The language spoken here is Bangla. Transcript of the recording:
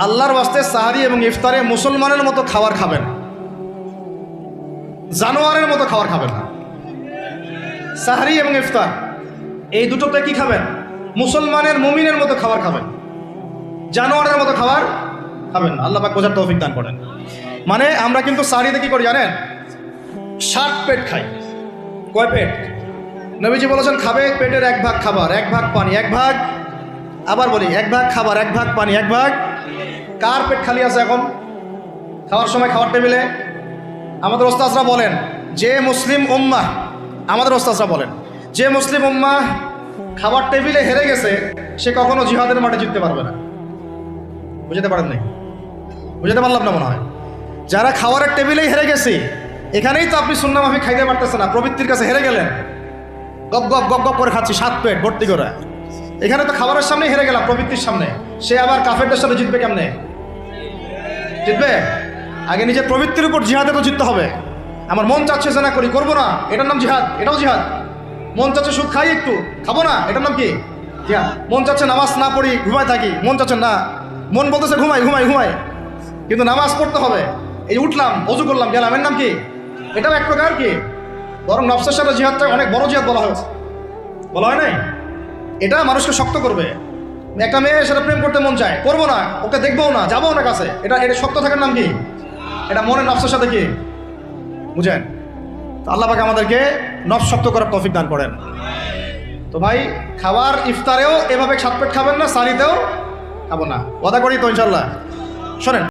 আল্লাহর ওয়াস্তে সাহারি এবং ইফতারে মুসলমানের মতো খাবার খাবেন, জানোয়ারের মতো খাবার খাবেন না। সাহারি এবং ইফতার এই দুটোতে কি খাবেন? মুসলমানের মুমিনের মতো খাবার খাবেন, জানোয়ারের মতো খাবার খাবেন না। আল্লাহ পাক বোঝার তৌফিক দান করেন। মানে আমরা কিন্তু সাহারিতে কি করি জানেন? 60 পেট খাই। কয় পেট? নবীজি বলেছেন খাবে পেটের 1 ভাগ খাবার, 1 ভাগ পানি, 1 ভাগ, আবার বলি 1 ভাগ খাবার, 1 ভাগ পানি, 1 ভাগ। কার পেট খালি আছে এখন খাওয়ার সময়? খাওয়ার টেবিলে আমাদের ওস্তাদরা বলেন যে মুসলিম উম্মাহ, আমাদের ওস্তাদরা বলেন যে মুসলিম উম্মাহ খাবার টেবিলে হেরে গেছে সে কখনো জিহাদের মাঠে জিততে পারবে না। বুঝতে পারেন নাই? বুঝতে পারলাম না মনে হয়। যারা খাবারের টেবিলেই হেরে গেছে, এখানেই তো আপনি সুন্নাহ মাফিক খাইতে পারতেছেন না, প্রবৃত্তির কাছে হেরে গেলেন, গপ গপ গপ গপ করে খাচ্ছি 7 পেট ভর্তি করে। এখানে তো খাবারের সামনে হেরে গেলাম, প্রবৃত্তির সামনে। সে আবার কাফেরদের সাথে জিতবে কেমনে? জিতবে আগে নিজের প্রবৃত্তির উপর জিহাদে তো জিততে হবে। আমার মন চাচ্ছে যে না করি, করবো না, এটার নাম জিহাদ, এটাও জিহাদ। মন চাচ্ছে সুদ খাই একটু, খাবো না, এটার নাম কি? জিহাদ। মন চাচ্ছে নামাজ না পড়ি, ঘুমায় থাকি, মন চাচ্ছে না, মন বলতেছে ঘুমাই ঘুমাই ঘুমাই, কিন্তু নামাজ পড়তে হবে। এই উঠলাম, অজু করলাম, গেলাম, এর নাম কি? এটাও এক প্রকার কি? বরং নফসের সাথে জিহাদটা অনেক বড় জিহাদ বলা হয়েছে, বলা হয় নাই? এটা মানুষকে শক্ত করবে। একটা মেয়ে সেটা প্রেম করতে মন চায়, করবো না, ওকে দেখবোও না, যাবো না কাছে, এটা শক্ত থাকার নাম কি? এটা মনের নফসের সাথে কি বুঝেন? তো আল্লাহ পাক আমাদেরকে নফস শক্ত করার তৌফিক দান করেন। তো ভাই খাবার ইফতারেও এভাবে 7 পেট খাবেন না, সারিতেও খাবো না, ওয়াদা করি তো ইনশাল্লাহ। শোনেন।